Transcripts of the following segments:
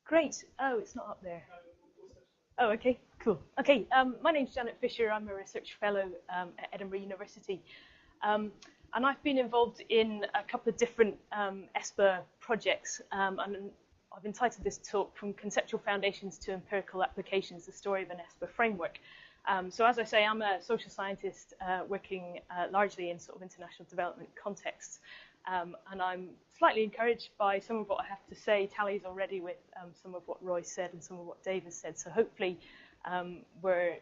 Great. Oh, it's not up there. Oh, okay, cool. Okay, my name's Janet Fisher. I'm a research fellow at Edinburgh University. Um, and I've been involved in a couple of different ESPA projects. And I've entitled this talk From Conceptual Foundations to Empirical Applications, the Story of an ESPA Framework. So as I say, I'm a social scientist working largely in sort of international development contexts. And I'm slightly encouraged by some of what I have to say, tallies already with some of what Roy said and some of what Dave has said. So hopefully we're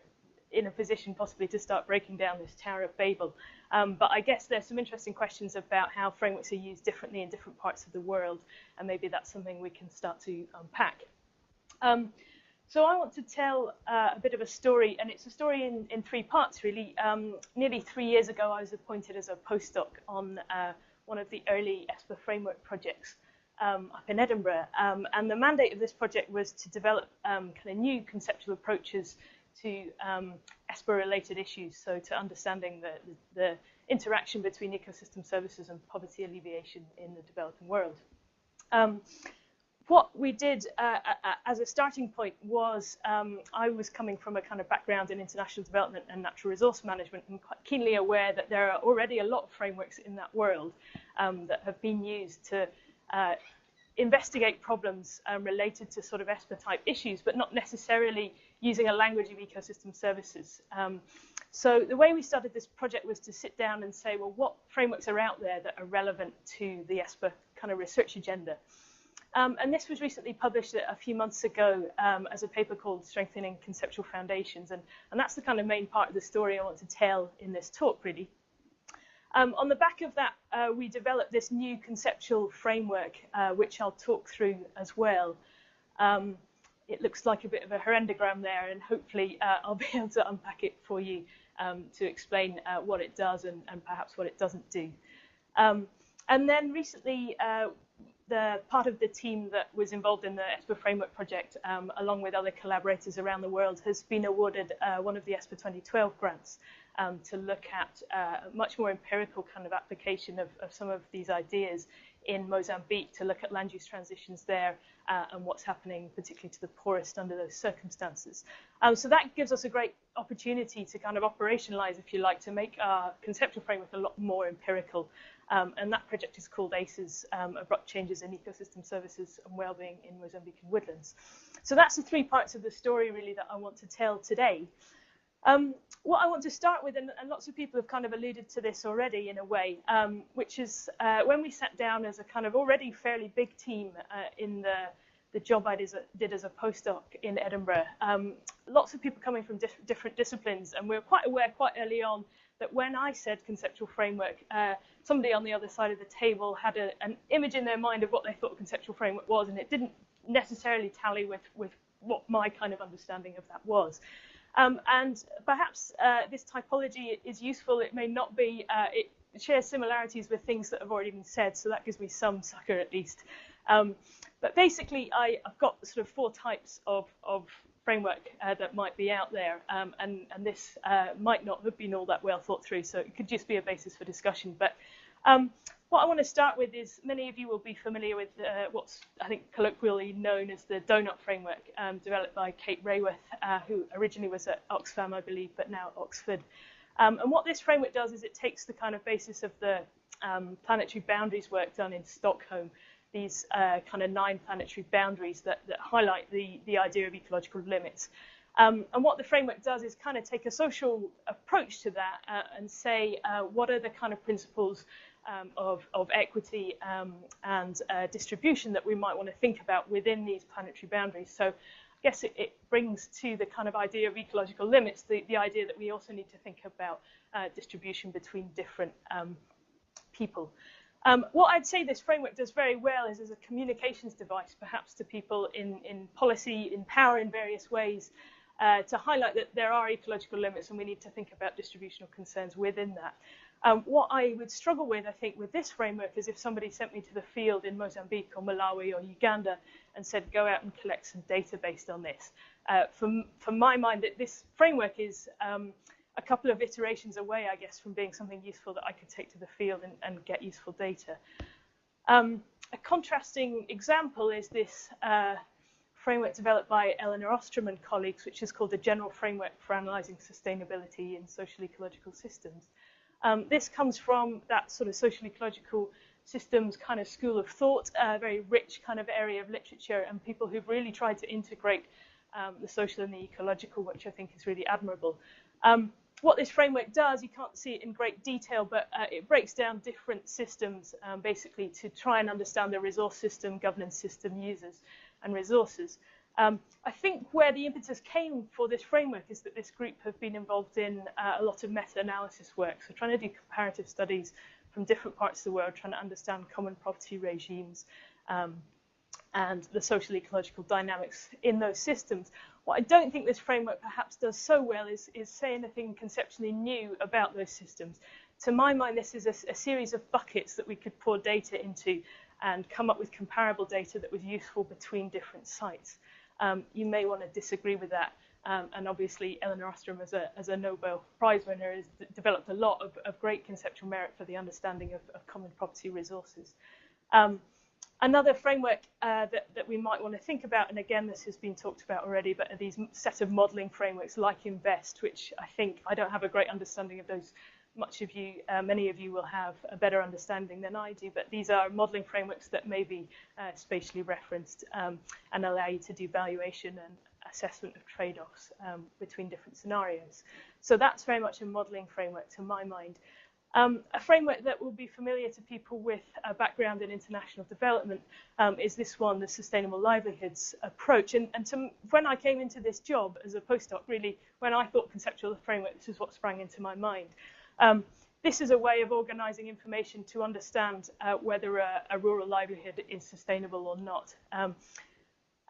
in a position possibly to start breaking down this Tower of Babel. But I guess there's some interesting questions about how frameworks are used differently in different parts of the world, and maybe that's something we can start to unpack. So I want to tell a bit of a story, and it's a story in three parts, really. Nearly 3 years ago, I was appointed as a postdoc on one of the early ESPA framework projects up in Edinburgh. And the mandate of this project was to develop kind of new conceptual approaches to ESPA-related issues, so to understanding the interaction between ecosystem services and poverty alleviation in the developing world. What we did as a starting point was I was coming from a kind of background in international development and natural resource management, and quite keenly aware that there are already a lot of frameworks in that world that have been used to investigate problems related to sort of ESPA-type issues, but not necessarily using a language of ecosystem services. So the way we started this project was to sit down and say, well, what frameworks are out there that are relevant to the ESPA kind of research agenda? And this was recently published a few months ago as a paper called Strengthening Conceptual Foundations. And that's the kind of main part of the story I want to tell in this talk, really. On the back of that, we developed this new conceptual framework, which I'll talk through as well. It looks like a bit of a herendogram there, and hopefully I'll be able to unpack it for you to explain what it does and perhaps what it doesn't do. And then recently, the part of the team that was involved in the ESPA framework project, along with other collaborators around the world, has been awarded one of the ESPA 2012 grants to look at a much more empirical kind of application of some of these ideas in Mozambique, to look at land use transitions there and what's happening particularly to the poorest under those circumstances. So that gives us a great opportunity to kind of operationalize, if you like, to make our conceptual framework a lot more empirical. And that project is called ACES, Abrupt Changes in Ecosystem Services and Wellbeing in Mozambican Woodlands. So that's the three parts of the story, really, that I want to tell today. What I want to start with, and lots of people have kind of alluded to this already in a way, which is when we sat down as a kind of already fairly big team in the job I did as a postdoc in Edinburgh, lots of people coming from different disciplines, and we were quite aware quite early on that when I said conceptual framework, somebody on the other side of the table had an image in their mind of what they thought a conceptual framework was, and it didn't necessarily tally with what my kind of understanding of that was. And perhaps this typology is useful. It may not be. It shares similarities with things that have already been said, so that gives me some succor at least. But basically, I've got sort of four types of framework that might be out there, and this might not have been all that well thought through, so it could just be a basis for discussion. But what I want to start with is, many of you will be familiar with what's, I think, colloquially known as the donut framework, developed by Kate Raworth, who originally was at Oxfam, I believe, but now at Oxford. And what this framework does is it takes the kind of basis of the planetary boundaries work done in Stockholm, these kind of 9 planetary boundaries that highlight the idea of ecological limits. And what the framework does is kind of take a social approach to that and say, what are the kind of principles of equity and distribution that we might want to think about within these planetary boundaries. So I guess it brings to the kind of idea of ecological limits the idea that we also need to think about distribution between different people. What I'd say this framework does very well is as a communications device, perhaps to people in policy, in power in various ways, to highlight that there are ecological limits and we need to think about distributional concerns within that. What I would struggle with, I think, with this framework is if somebody sent me to the field in Mozambique or Malawi or Uganda and said, go out and collect some data based on this. From my mind, this framework is a couple of iterations away, I guess, from being something useful that I could take to the field and get useful data. A contrasting example is this framework developed by Eleanor Ostrom and colleagues, which is called the General Framework for Analysing Sustainability in Social Ecological Systems. This comes from that sort of social ecological systems kind of school of thought, a very rich kind of area of literature, and people who've really tried to integrate the social and the ecological, which I think is really admirable. What this framework does, you can't see it in great detail, but it breaks down different systems basically to try and understand the resource system, governance system, users, and resources. I think where the impetus came for this framework is that this group have been involved in a lot of meta-analysis work, so trying to do comparative studies from different parts of the world, trying to understand common property regimes and the social ecological dynamics in those systems. What I don't think this framework perhaps does so well is say anything conceptually new about those systems. To my mind, this is a series of buckets that we could pour data into and come up with comparable data that was useful between different sites. You may want to disagree with that. And obviously, Eleanor Ostrom, as a Nobel Prize winner, has developed a lot of great conceptual merit for the understanding of common property resources. Another framework that we might want to think about, and again, this has been talked about already, but are these set of modelling frameworks like INVEST, which I don't have a great understanding of those. Many of you will have a better understanding than I do, but these are modelling frameworks that may be spatially referenced and allow you to do valuation and assessment of trade-offs between different scenarios. So that's very much a modelling framework to my mind. A framework that will be familiar to people with a background in international development is this one, the Sustainable Livelihoods approach. And when I came into this job as a postdoc, really, when I thought conceptual framework, this is what sprang into my mind. This is a way of organising information to understand whether a rural livelihood is sustainable or not.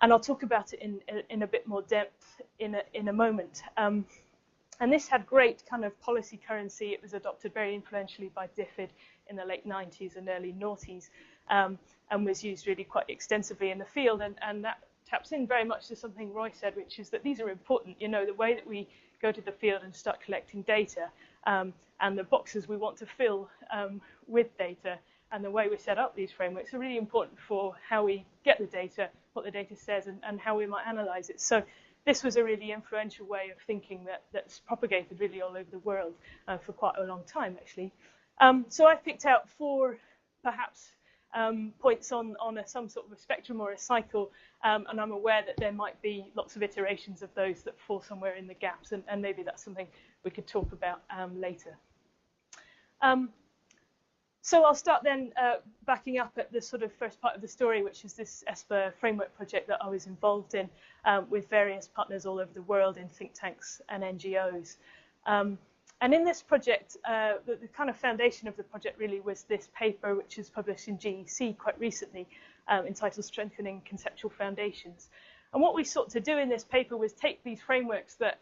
And I'll talk about it in a bit more depth in a moment. And this had great kind of policy currency. It was adopted very influentially by DFID in the late 90s and early noughties, and was used really quite extensively in the field. And that taps in very much to something Roy said, which is that these are important. You know, the way that we go to the field and start collecting data and the boxes we want to fill with data and the way we set up these frameworks are really important for how we get the data, what the data says, and how we might analyze it. So this was a really influential way of thinking that's propagated really all over the world for quite a long time, actually. So I've picked out 4, perhaps, points on some sort of a spectrum or a cycle, and I'm aware that there might be lots of iterations of those that fall somewhere in the gaps, and maybe that's something we could talk about later. So I'll start then backing up at the sort of first part of the story, which is this ESPA framework project that I was involved in with various partners all over the world in think tanks and NGOs. And in this project, the kind of foundation of the project really was this paper, which is published in GEC quite recently, entitled Strengthening Conceptual Foundations. And what we sought to do in this paper was take these frameworks that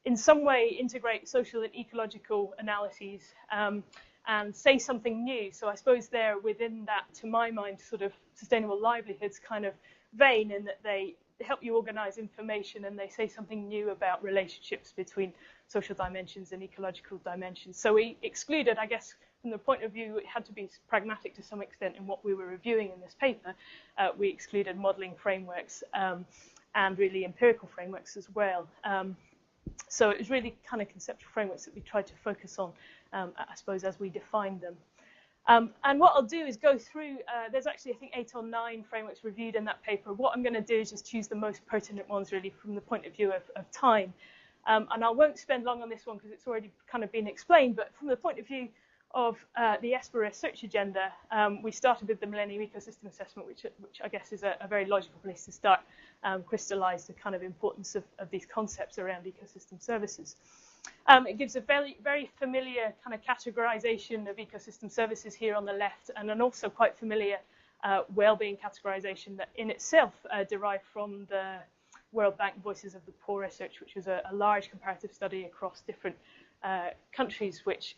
in some way integrate social and ecological analyses and say something new. So I suppose they're within that, to my mind, sort of sustainable livelihoods kind of vein, in that they help you organize information and they say something new about relationships between social dimensions and ecological dimensions. So we excluded, I guess, from the point of view, it had to be pragmatic to some extent in what we were reviewing in this paper. We excluded modeling frameworks and really empirical frameworks as well. So it was really kind of conceptual frameworks that we tried to focus on, I suppose, as we defined them. And what I'll do is go through, there's actually, I think, 8 or 9 frameworks reviewed in that paper. What I'm going to do is just choose the most pertinent ones, really, from the point of view of time. And I won't spend long on this one because it's already kind of been explained, but from the point of view of the ESPA research agenda, we started with the Millennium Ecosystem Assessment, which I guess is a very logical place to start, crystallize the kind of importance of these concepts around ecosystem services. It gives a very, very familiar kind of categorization of ecosystem services here on the left, and an also quite familiar well-being categorization that in itself derived from the World Bank Voices of the Poor research, which was a large comparative study across different countries, which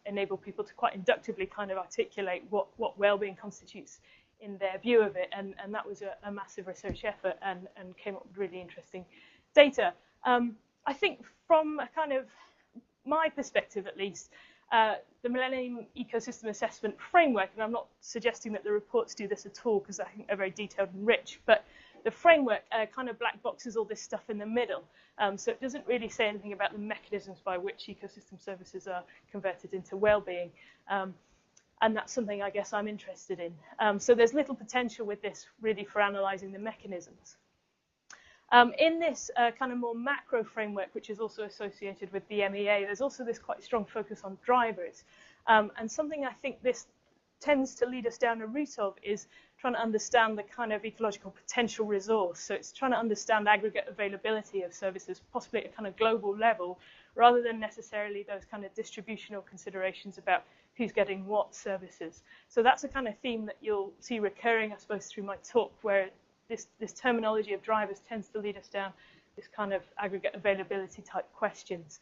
enable people to quite inductively kind of articulate what well-being constitutes in their view of it. And that was a massive research effort and came up with really interesting data. I think from a kind of my perspective, at least, the Millennium Ecosystem Assessment framework, and I'm not suggesting that the reports do this at all because I think they're very detailed and rich, but the framework kind of black boxes all this stuff in the middle. So it doesn't really say anything about the mechanisms by which ecosystem services are converted into well-being. And that's something I guess I'm interested in. So there's little potential with this really for analysing the mechanisms. In this kind of more macro framework, which is also associated with the MEA, there's also this quite strong focus on drivers. And something I think this tends to lead us down a route of is trying to understand the kind of ecological potential resource. So it's trying to understand aggregate availability of services, possibly at a kind of global level, rather than necessarily those kind of distributional considerations about who's getting what services. So that's a kind of theme that you'll see recurring, I suppose, through my talk, where this terminology of drivers tends to lead us down this kind of aggregate availability type questions.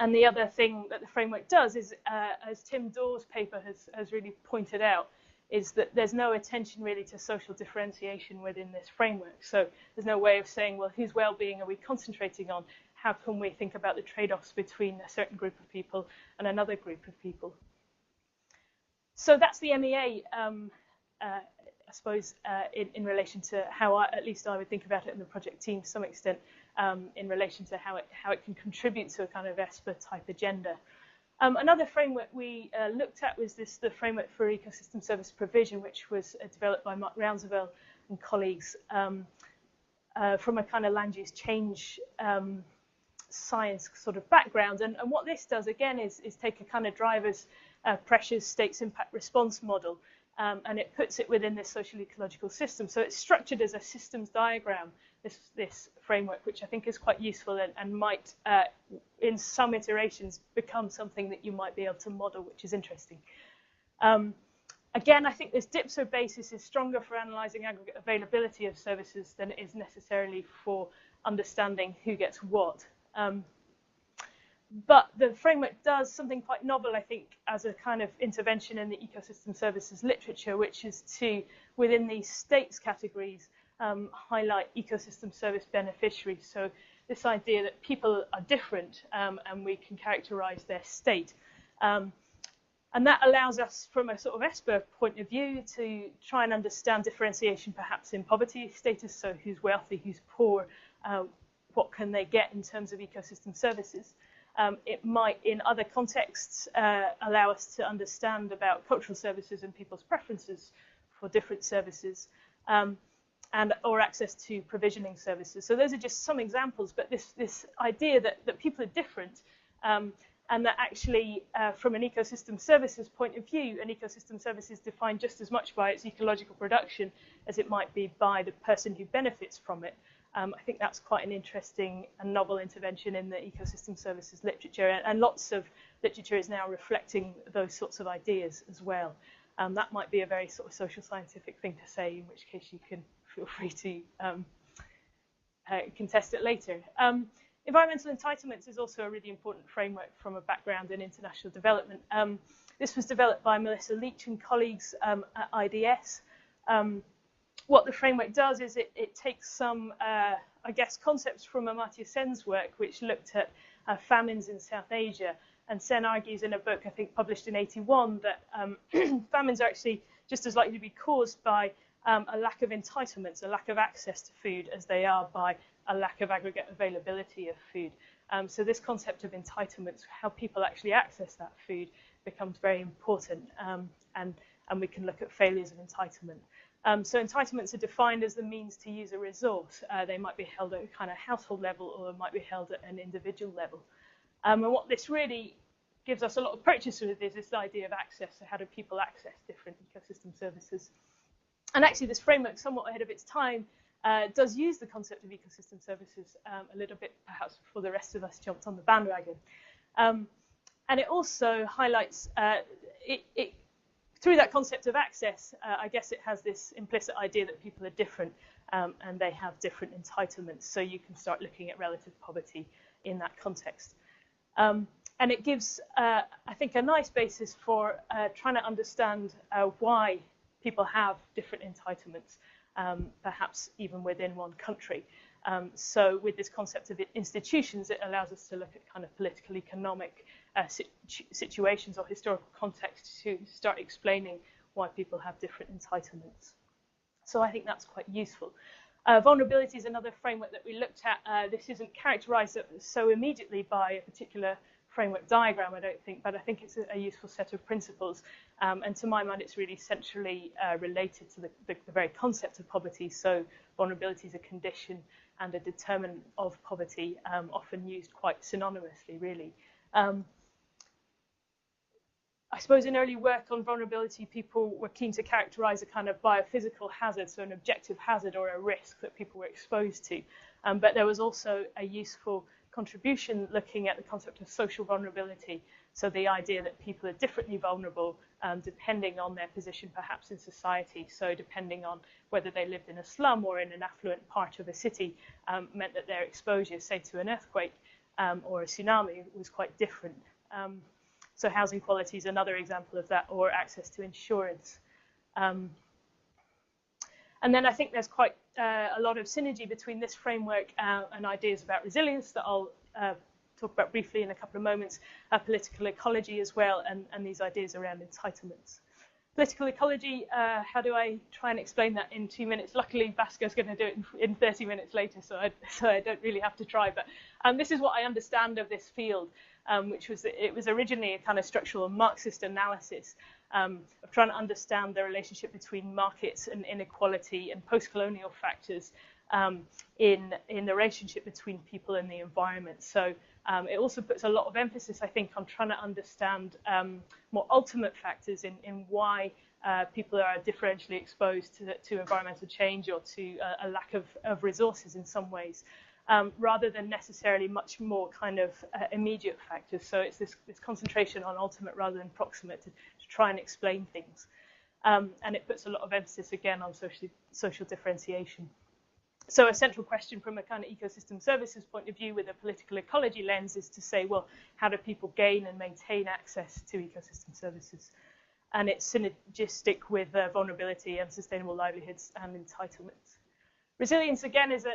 And the other thing that the framework does is, as Tim Dawes' paper has really pointed out, is that there's no attention really to social differentiation within this framework. So there's no way of saying, well, whose well-being are we concentrating on? How can we think about the trade-offs between a certain group of people and another group of people? So that's the MEA, I suppose, in relation to how at least I would think about it in the project team to some extent, in relation to how it can contribute to a kind of ESPA type agenda. Another framework we looked at was the framework for ecosystem service provision, which was developed by Mark Rounsevelle and colleagues from a kind of land use change science sort of background. And what this does, again, is take a kind of drivers, pressures, stakes, impact response model, and it puts it within this social ecological system. So it's structured as a systems diagram, this framework, which I think is quite useful and might, in some iterations, become something that you might be able to model, which is interesting. Again, I think this DIPSO basis is stronger for analysing aggregate availability of services than it is necessarily for understanding who gets what. But the framework does something quite novel, I think, as a kind of intervention in the ecosystem services literature, which is to, within these states categories, highlight ecosystem service beneficiaries. So this idea that people are different and we can characterize their state. And that allows us, from a sort of ESPA point of view, to try and understand differentiation perhaps in poverty status, so who's wealthy, who's poor, what can they get in terms of ecosystem services. It might, in other contexts, allow us to understand about cultural services and people's preferences for different services, or access to provisioning services. So those are just some examples, but this idea that people are different, and that actually, from an ecosystem services point of view, an ecosystem service is defined just as much by its ecological production as it might be by the person who benefits from it. I think that's quite an interesting and novel intervention in the ecosystem services literature, and lots of literature is now reflecting those sorts of ideas as well. That might be a very sort of social scientific thing to say, in which case you can feel free to contest it later. Environmental entitlements is also a really important framework from a background in international development. This was developed by Melissa Leach and colleagues at IDS. What the framework does is it takes some, I guess, concepts from Amartya Sen's work, which looked at famines in South Asia. And Sen argues in a book, I think, published in '81, that famines are actually just as likely to be caused by a lack of entitlements, a lack of access to food, as they are by a lack of aggregate availability of food. So this concept of entitlements, how people actually access that food, becomes very important. And we can look at failures of entitlement. So entitlements are defined as the means to use a resource. They might be held at a kind of household level, or they might be held at an individual level. And what this really gives us a lot of purchase with is this idea of access. So how do people access different ecosystem services? And actually, this framework, somewhat ahead of its time, does use the concept of ecosystem services a little bit, perhaps before the rest of us jumped on the bandwagon. And it also highlights, through that concept of access, I guess it has this implicit idea that people are different and they have different entitlements. So you can start looking at relative poverty in that context. And it gives, I think, a nice basis for trying to understand why people have different entitlements, perhaps even within one country. So with this concept of institutions, it allows us to look at kind of political, economic situations or historical contexts to start explaining why people have different entitlements. So I think that's quite useful. Vulnerability is another framework that we looked at. This isn't characterized so immediately by a particular framework diagram, I don't think, but I think it's a useful set of principles. And to my mind, it's really centrally related to the very concept of poverty. So vulnerability is a condition and a determinant of poverty, often used quite synonymously, really. I suppose in early work on vulnerability, people were keen to characterize a kind of biophysical hazard, so an objective hazard or a risk that people were exposed to. But there was also a useful contribution looking at the concept of social vulnerability. So the idea that people are differently vulnerable depending on their position perhaps in society. So depending on whether they lived in a slum or in an affluent part of a city meant that their exposure, say, to an earthquake or a tsunami was quite different. So housing quality is another example of that, or access to insurance. And then I think there's quite a lot of synergy between this framework and ideas about resilience that I'll talk about briefly in a couple of moments, political ecology as well, and these ideas around entitlements. Political ecology, how do I try and explain that in 2 minutes? Luckily, Bhaskar going to do it in 30 minutes later, so I don't really have to try. But this is what I understand of this field, which was that it was originally a kind of structural Marxist analysis of trying to understand the relationship between markets and inequality and post-colonial factors in the relationship between people and the environment. So it also puts a lot of emphasis, I think, on trying to understand more ultimate factors in why people are differentially exposed to environmental change or to a lack of resources in some ways, rather than necessarily much more kind of immediate factors. So it's this concentration on ultimate rather than proximate to try and explain things. And it puts a lot of emphasis, again, on social differentiation. So a central question from a kind of ecosystem services point of view with a political ecology lens is to say, well, how do people gain and maintain access to ecosystem services? And it's synergistic with vulnerability and sustainable livelihoods and entitlements. Resilience, again, is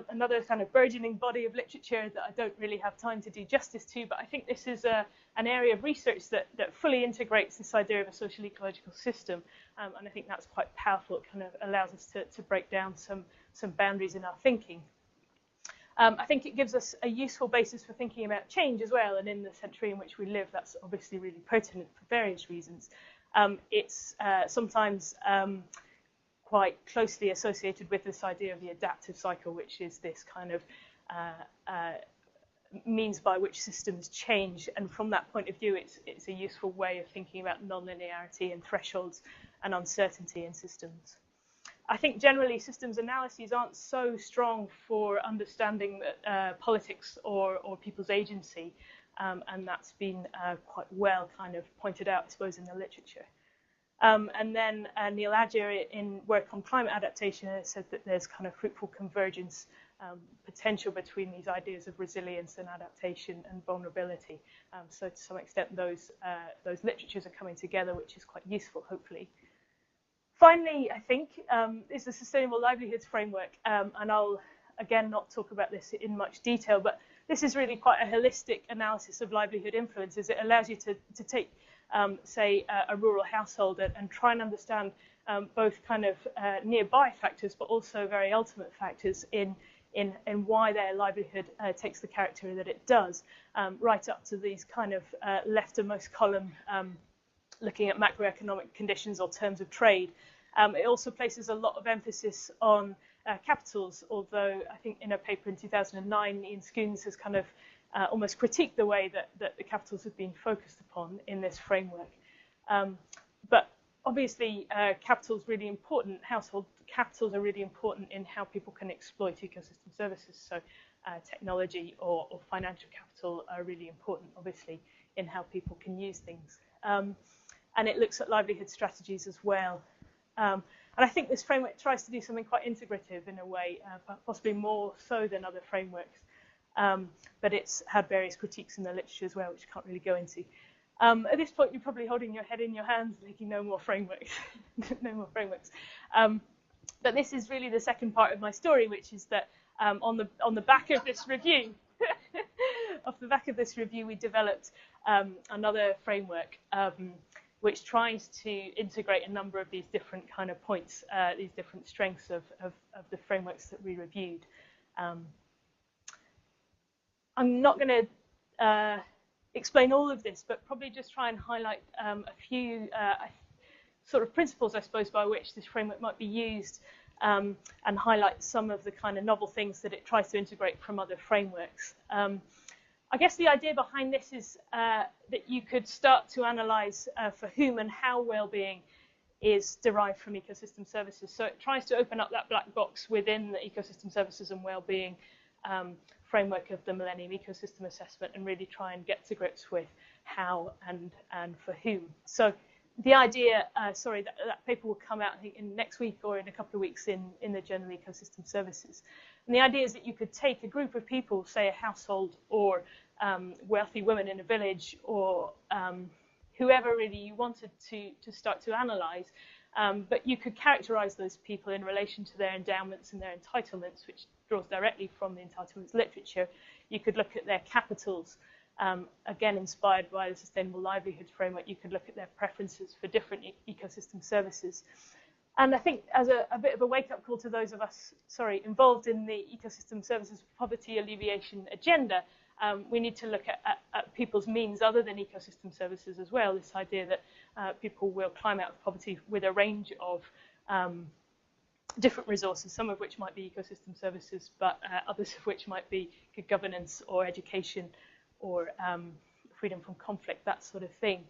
another kind of burgeoning body of literature that I don't really have time to do justice to, but I think this is an area of research that fully integrates this idea of a social ecological system, and I think that's quite powerful. It kind of allows us to break down some boundaries in our thinking. I think it gives us a useful basis for thinking about change as well, and in the century in which we live, that's obviously really pertinent for various reasons. It's sometimes quite closely associated with this idea of the adaptive cycle, which is this kind of means by which systems change. And from that point of view, it's a useful way of thinking about nonlinearity and thresholds and uncertainty in systems. I think generally systems analyses aren't so strong for understanding politics or people's agency, and that's been quite well kind of pointed out, I suppose, in the literature. And then Neil Adger, in work on climate adaptation, has said that there's kind of fruitful convergence potential between these ideas of resilience and adaptation and vulnerability. So to some extent, those literatures are coming together, which is quite useful, hopefully. Finally, I think, is the Sustainable Livelihoods Framework, and I'll, again, not talk about this in much detail, but this is really quite a holistic analysis of livelihood influences. It allows you to take, say, a rural household and try and understand both kind of nearby factors, but also very ultimate factors in why their livelihood takes the character that it does, right up to these kind of leftermost column looking at macroeconomic conditions or terms of trade. It also places a lot of emphasis on capitals, although I think in a paper in 2009, Ian Scoones has kind of almost critiqued the way that the capitals have been focused upon in this framework. But obviously, capital is really important. Household capitals are really important in how people can exploit ecosystem services. So technology or financial capital are really important, obviously, in how people can use things. And it looks at livelihood strategies as well. And I think this framework tries to do something quite integrative in a way, possibly more so than other frameworks. But it's had various critiques in the literature as well, which I can't really go into. At this point, you're probably holding your head in your hands, thinking no more frameworks, no more frameworks. But this is really the second part of my story, which is that on the back of this review, off the back of this review, we developed another framework, which tries to integrate a number of these different kind of points, these different strengths of the frameworks that we reviewed. I'm not going to explain all of this, but probably just try and highlight a few sort of principles, I suppose, by which this framework might be used, and highlight some of the kind of novel things that it tries to integrate from other frameworks. I guess the idea behind this is that you could start to analyze for whom and how well-being is derived from ecosystem services. So it tries to open up that black box within the ecosystem services and well-being framework of the Millennium Ecosystem Assessment, and really try and get to grips with how and for whom. So the idea, that paper will come out, I think, in next week or in a couple of weeks in the Journal Ecosystem Services. And the idea is that you could take a group of people, say a household or wealthy women in a village, or whoever really you wanted to start to analyze, but you could characterize those people in relation to their endowments and their entitlements, which draws directly from the entitlements literature. You could look at their capitals, again inspired by the Sustainable Livelihoods Framework. You could look at their preferences for different ecosystem services. And I think as a bit of a wake-up call to those of us, involved in the ecosystem services poverty alleviation agenda, we need to look at people's means other than ecosystem services as well. This idea that people will climb out of poverty with a range of different resources, some of which might be ecosystem services, but others of which might be good governance or education or freedom from conflict, that sort of thing.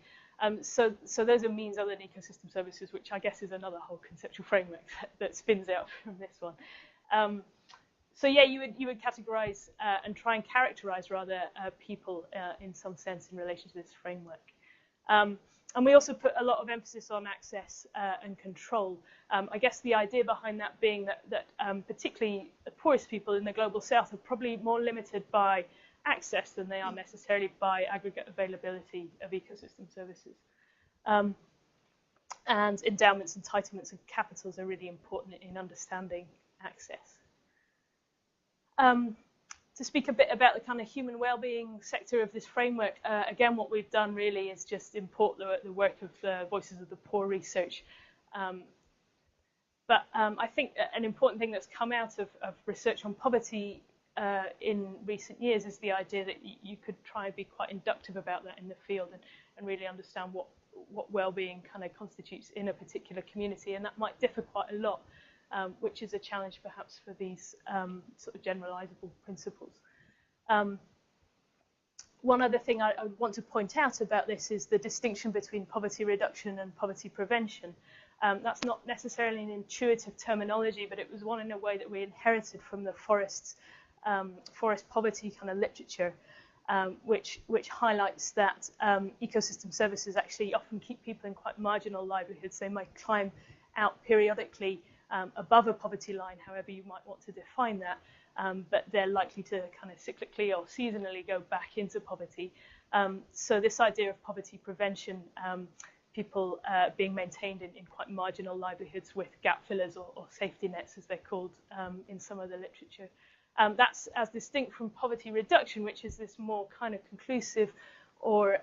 So those are means other than ecosystem services, which I guess is another whole conceptual framework that spins out from this one. So yeah, you would categorize and try and characterize rather people in some sense in relation to this framework. And we also put a lot of emphasis on access and control. I guess the idea behind that being that particularly the poorest people in the global south are probably more limited by access than they are necessarily by aggregate availability of ecosystem services. And endowments, entitlements, and capitals are really important in understanding access. To speak a bit about the kind of human well-being sector of this framework, again, what we've done really is just import the work of the Voices of the Poor research. But I think an important thing that's come out of research on poverty in recent years is the idea that you could try and be quite inductive about that in the field and really understand what well-being kind of constitutes in a particular community, and that might differ quite a lot, which is a challenge perhaps for these sort of generalizable principles. One other thing I want to point out about this is the distinction between poverty reduction and poverty prevention. That's not necessarily an intuitive terminology, but it was one in a way that we inherited from the forest poverty kind of literature, which highlights that ecosystem services actually often keep people in quite marginal livelihoods. They might climb out periodically above a poverty line, however you might want to define that, but they're likely to kind of cyclically or seasonally go back into poverty. So this idea of poverty prevention, people being maintained in quite marginal livelihoods with gap fillers or safety nets, as they're called in some of the literature. That's as distinct from poverty reduction, which is this more kind of conclusive or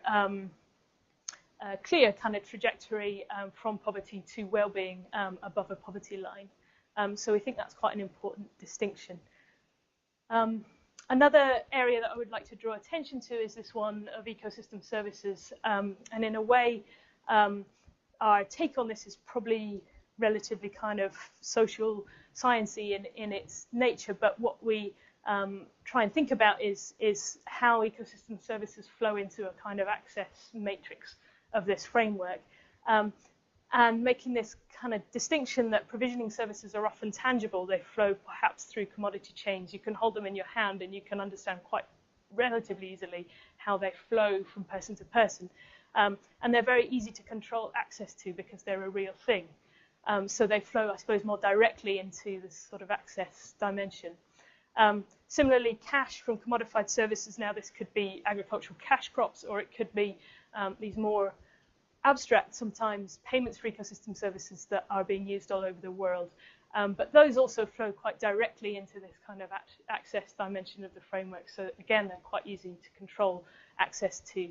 clear kind of trajectory from poverty to well-being above a poverty line. So we think that's quite an important distinction. Another area that I would like to draw attention to is this one of ecosystem services. And in a way, our take on this is probably relatively kind of social sciencey in its nature, but what we try and think about is how ecosystem services flow into a kind of access matrix of this framework, and making this kind of distinction that provisioning services are often tangible. They flow perhaps through commodity chains. You can hold them in your hand and you can understand quite relatively easily how they flow from person to person. And they're very easy to control access to because they're a real thing. So they flow, I suppose, more directly into this sort of access dimension. Similarly, cash from commodified services, now this could be agricultural cash crops, or it could be these more abstract, sometimes payments for ecosystem services that are being used all over the world. But those also flow quite directly into this kind of access dimension of the framework. So again, they're quite easy to control access to.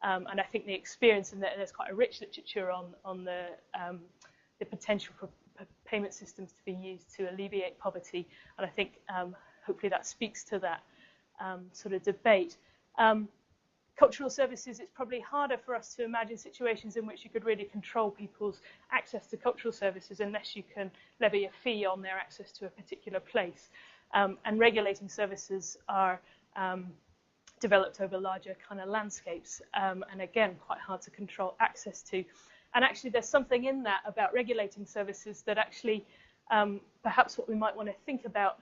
And I think the experience, and there's quite a rich literature on the potential for payment systems to be used to alleviate poverty. And I think hopefully that speaks to that sort of debate. Cultural services, it's probably harder for us to imagine situations in which you could really control people's access to cultural services unless you can levy a fee on their access to a particular place. And regulating services are developed over larger kind of landscapes, and again, quite hard to control access to. And actually, there's something in that about regulating services that actually, perhaps what we might want to think about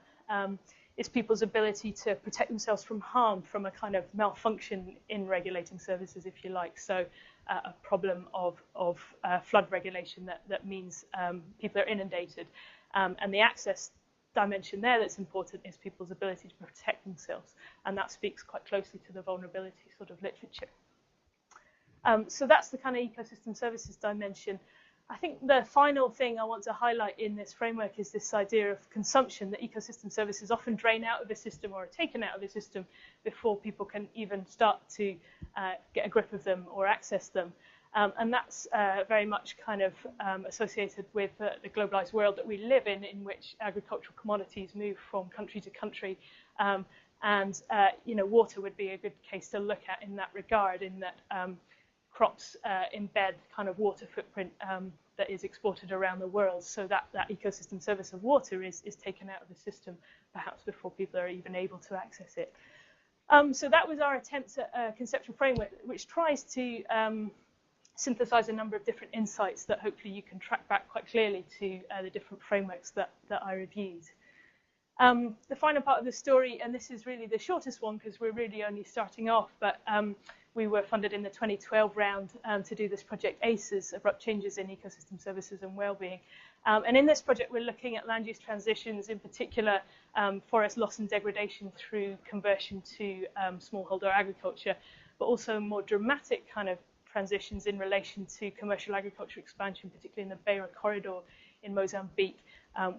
is people's ability to protect themselves from harm from a kind of malfunction in regulating services, if you like. So a problem of flood regulation that means people are inundated. And the access dimension there that's important is people's ability to protect themselves. And that speaks quite closely to the vulnerability sort of literature. So that's the kind of ecosystem services dimension. I think the final thing I want to highlight in this framework is this idea of consumption, that ecosystem services often drain out of the system or are taken out of the system before people can even start to get a grip of them or access them. And that's very much kind of associated with the globalized world that we live in which agricultural commodities move from country to country. And you know, water would be a good case to look at in that regard, in that crops embed kind of water footprint that is exported around the world. So that ecosystem service of water is taken out of the system, perhaps before people are even able to access it. So that was our attempt at a conceptual framework, which tries to synthesize a number of different insights that hopefully you can track back quite clearly to the different frameworks that I reviewed. The final part of the story, and this is really the shortest one because we're really only starting off, but we were funded in the 2012 round to do this project ACES, Abrupt Changes in Ecosystem Services and Wellbeing. And in this project, we're looking at land use transitions, in particular forest loss and degradation through conversion to smallholder agriculture, but also more dramatic kind of transitions in relation to commercial agriculture expansion, particularly in the Beira corridor in Mozambique,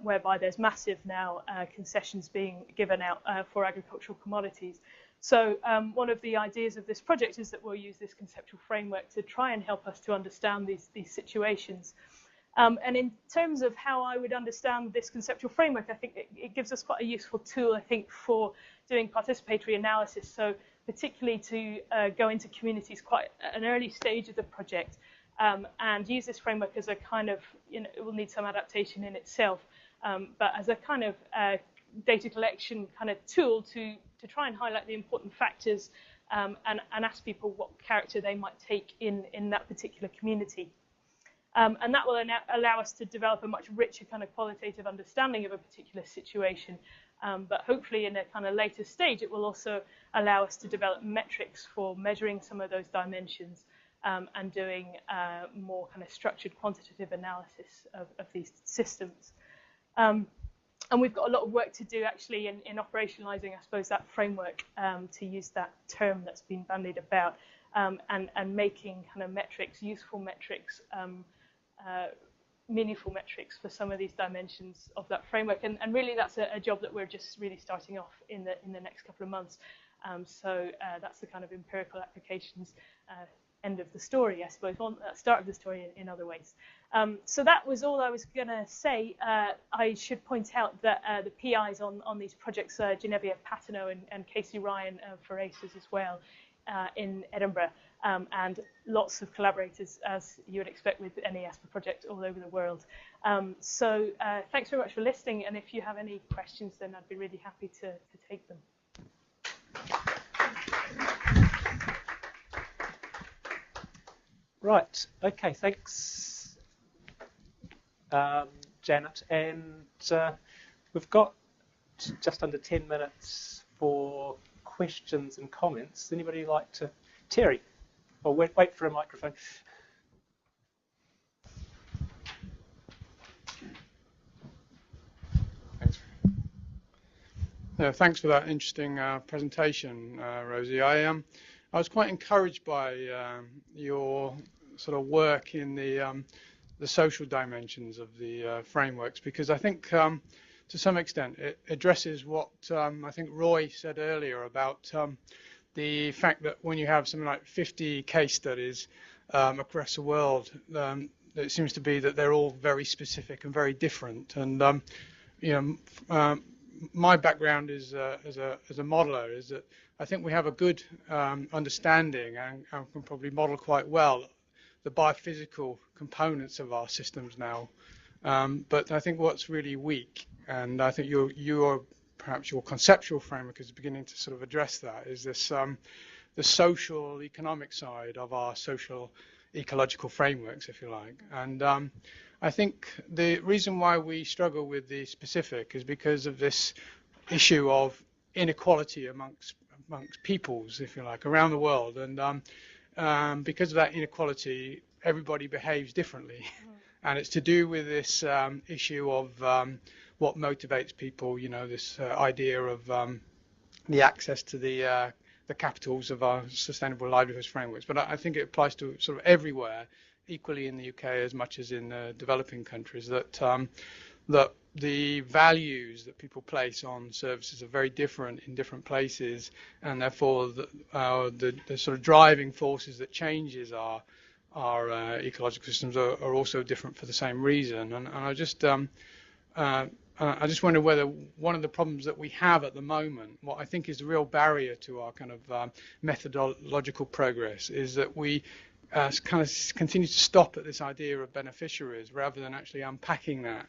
whereby there's massive now concessions being given out for agricultural commodities. So one of the ideas of this project is that we'll use this conceptual framework to try and help us to understand these situations. And in terms of how I would understand this conceptual framework, I think it gives us quite a useful tool, I think, for doing participatory analysis. So particularly to go into communities quite at an early stage of the project and use this framework as a kind of, you know, it will need some adaptation in itself, but as a kind of data collection kind of tool to try and highlight the important factors and ask people what character they might take in that particular community. And that will allow us to develop a much richer kind of qualitative understanding of a particular situation. But hopefully in a kind of later stage, it will also allow us to develop metrics for measuring some of those dimensions and doing more kind of structured quantitative analysis of these systems. And we've got a lot of work to do actually in operationalizing, I suppose, that framework, to use that term that's been bandied about, and making kind of metrics, useful metrics, meaningful metrics for some of these dimensions of that framework. And really that's a job that we're just really starting off in the next couple of months. So that's the kind of empirical applications end of the story, I suppose, start of the story in other ways. So that was all I was going to say. I should point out that the PIs on these projects are Genevieve Patino and Casey Ryan for ACES as well in Edinburgh, and lots of collaborators, as you would expect with any ESPA project all over the world. So thanks very much for listening, and if you have any questions, then I'd be really happy to take them. Right, okay, thanks, Janet. And we've got just under 10 minutes for questions and comments. Anybody like to? Terry, or wait for a microphone. Thanks. Thanks for that interesting presentation, Rosie. I was quite encouraged by your sort of work in the social dimensions of the frameworks, because I think to some extent it addresses what I think Roy said earlier about the fact that when you have something like 50 case studies across the world, it seems to be that they're all very specific and very different. And my background is as a modeler is that I think we have a good understanding and can probably model quite well the biophysical components of our systems now. But I think what's really weak, and I think perhaps your conceptual framework is beginning to sort of address that, is this the social economic side of our social ecological frameworks, if you like. And I think the reason why we struggle with the specific is because of this issue of inequality amongst peoples, if you like, around the world. And because of that inequality, everybody behaves differently. And it's to do with this issue of what motivates people, this idea of the access to the capitals of our sustainable livelihoods frameworks. But I think it applies to sort of everywhere, equally in the UK as much as in developing countries, that the values that people place on services are very different in different places, and therefore the sort of driving forces that changes our ecological systems are also different for the same reason. And I just wonder whether one of the problems that we have at the moment, what I think is the real barrier to our kind of methodological progress, is that we kind of continue to stop at this idea of beneficiaries rather than actually unpacking that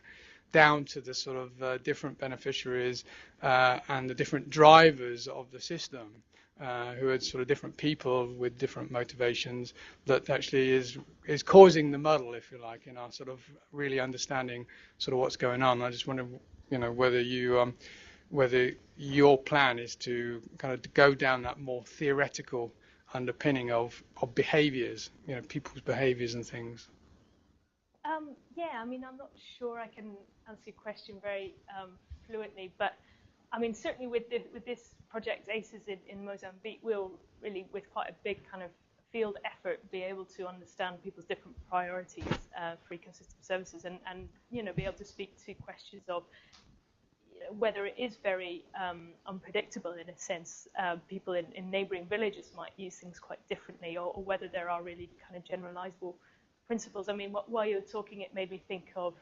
down to the sort of different beneficiaries and the different drivers of the system, who are sort of different people with different motivations, that actually is causing the muddle, if you like, in our sort of really understanding sort of what's going on. I just wonder, whether your plan is to kind of go down that more theoretical underpinning of behaviours, people's behaviours and things. Yeah, I mean, I'm not sure I can answer your question very fluently, but I mean, certainly with this project ACES in Mozambique, we'll really, with quite a big kind of field effort, be able to understand people's different priorities for ecosystem services, and be able to speak to questions of whether it is very unpredictable in a sense. People in neighbouring villages might use things quite differently, or whether there are really kind of generalisable principles. I mean, while you're talking, it made me think of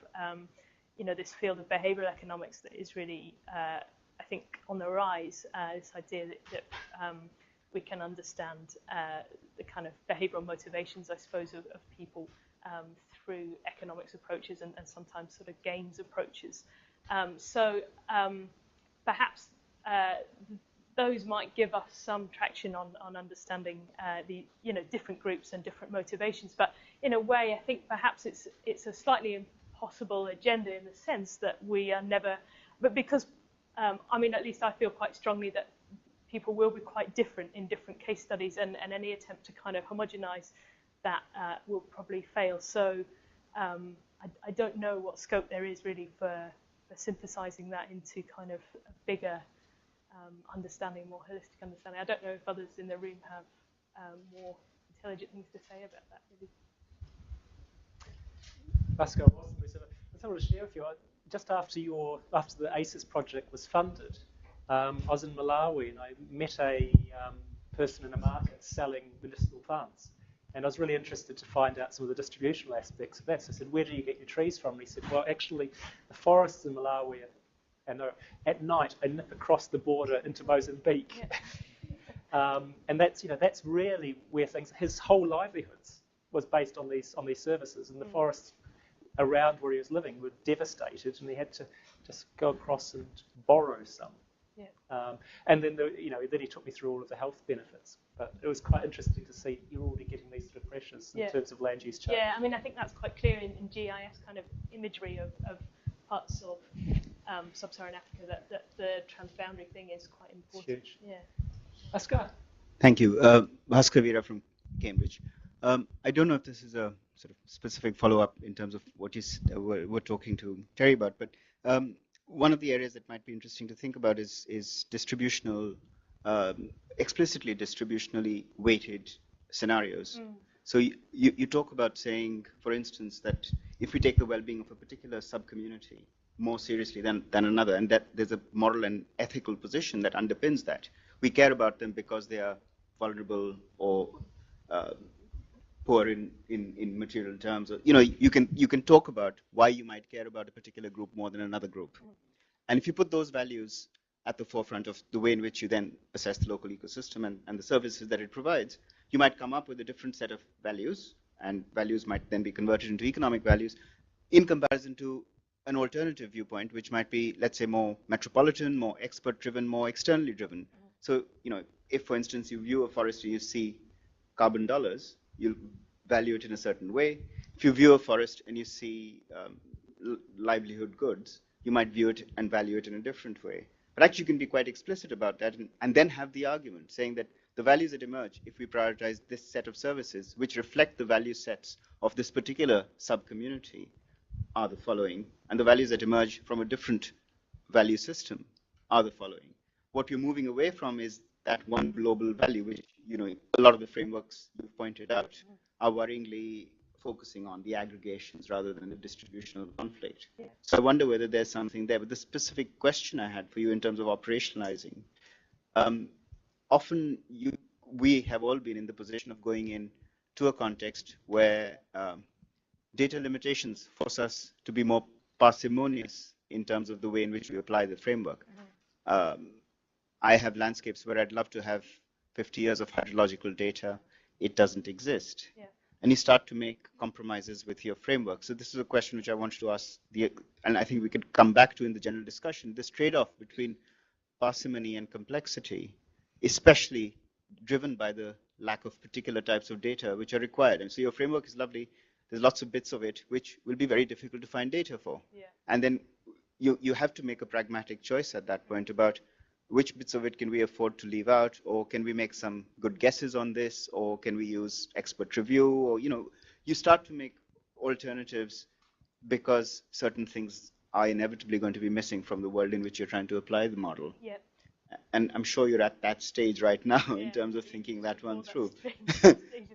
this field of behavioural economics that is really, I think, on the rise. This idea that we can understand the kind of behavioural motivations, I suppose, of people through economics approaches and sometimes sort of games approaches. So perhaps those might give us some traction on understanding the different groups and different motivations. But in a way, I think perhaps it's a slightly impossible agenda in the sense that we are never. But because I mean, at least I feel quite strongly that people will be quite different in different case studies, and any attempt to kind of homogenize that will probably fail. So I don't know what scope there is really for synthesizing that into kind of a bigger understanding, more holistic understanding. I don't know if others in the room have more intelligent things to say about that. Maybe. Pascal, I want to share with you. Just after the ACES project was funded, I was in Malawi and I met a person in a market selling medicinal plants, and I was really interested to find out some of the distributional aspects of that. So I said, "Where do you get your trees from?" And he said, "Well, actually, the forests in Malawi, and at night I nip across the border into Mozambique." Yeah. And that's really where his whole livelihoods was based on these services, and the forests around where he was living were devastated, and he had to just go across and borrow some. Yeah. And then then he took me through all of the health benefits. But it was quite interesting to see you're already getting these sort of pressures in terms of land use change. Yeah, I mean, I think that's quite clear in GIS kind of imagery of parts of sub-Saharan Africa, that the transboundary thing is quite important. It's huge. Yeah. Bhaskar. Thank you. Bhaskar Veera from Cambridge. I don't know if this is a sort of specific follow-up in terms of what we're talking to Terry about, but one of the areas that might be interesting to think about is distributional, explicitly distributionally weighted scenarios. So you talk about saying, for instance, that if we take the well-being of a particular sub-community more seriously than another, and that there's a moral and ethical position that underpins that. We care about them because they are vulnerable or poor in material terms. Or, you can talk about why you might care about a particular group more than another group. And if you put those values at the forefront of the way in which you then assess the local ecosystem and the services that it provides, you might come up with a different set of values, and values might then be converted into economic values in comparison to an alternative viewpoint, which might be, let's say, more metropolitan, more expert-driven, more externally driven. So, if, for instance, you view a forest and you see carbon dollars, you'll value it in a certain way. If you view a forest and you see livelihood goods, you might view it and value it in a different way. But actually, you can be quite explicit about that and then have the argument saying that the values that emerge if we prioritize this set of services, which reflect the value sets of this particular sub-community, are the following, and the values that emerge from a different value system are the following. What we're moving away from is that one global value, which a lot of the frameworks you've pointed out are worryingly focusing on the aggregations rather than the distributional conflict. Yeah. So I wonder whether there's something there. But the specific question I had for you in terms of operationalizing, often we have all been in the position of going into a context where data limitations force us to be more parsimonious in terms of the way in which we apply the framework. I have landscapes where I'd love to have 50 years of hydrological data. It doesn't exist. Yeah. And you start to make compromises with your framework. So this is a question which I wanted to ask, and I think we could come back to in the general discussion, this trade-off between parsimony and complexity, especially driven by the lack of particular types of data which are required. And so your framework is lovely. There's lots of bits of it which will be very difficult to find data for. Yeah. And then you have to make a pragmatic choice at that point about which bits of it can we afford to leave out, or can we make some good guesses on this, or can we use expert review, or you start to make alternatives because certain things are inevitably going to be missing from the world in which you're trying to apply the model. Yeah. And I'm sure you're at that stage right now in terms of thinking that one through.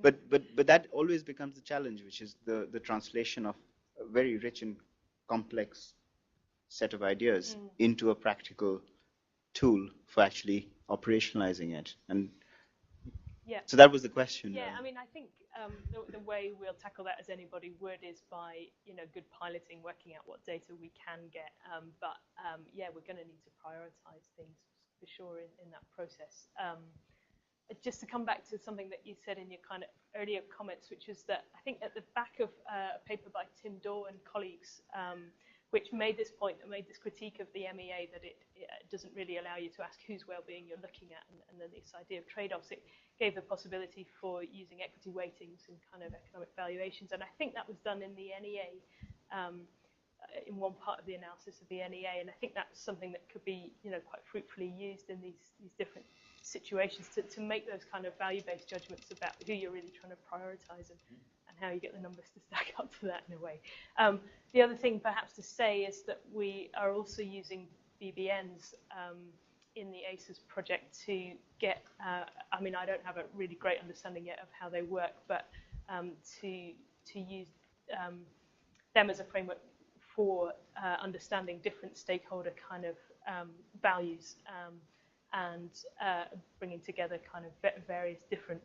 But that always becomes the challenge, which is the translation of a very rich and complex set of ideas into a practical tool for actually operationalizing it. And so that was the question. Yeah, I mean, I think the way we'll tackle that as anybody would is by good piloting, working out what data we can get. But we're going to need to prioritize things for sure in that process. Just to come back to something that you said in your kind of earlier comments, which is that I think at the back of a paper by Tim Daw and colleagues, which made this point, made this critique of the MEA that it doesn't really allow you to ask whose well-being you're looking at, and then this idea of trade-offs. It gave the possibility for using equity weightings in kind of economic valuations, and I think that was done in the NEA, in one part of the analysis of the NEA, and I think that's something that could be quite fruitfully used in these different situations to make those kind of value-based judgments about who you're really trying to prioritize and how you get the numbers to stack up to that in a way. The other thing perhaps to say is that we are also using BBNs in the ACES project to get, I mean, I don't have a really great understanding yet of how they work, but to use them as a framework for understanding different stakeholder kind of values and bringing together kind of various different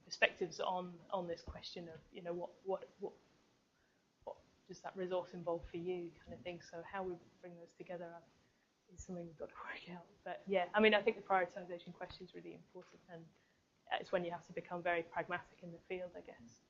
perspectives on this question of what does that resource involve for you, kind of thing. So how we bring those together is something we've got to work out. But yeah, I mean, I think the prioritization question is really important, and it's when you have to become very pragmatic in the field, I guess.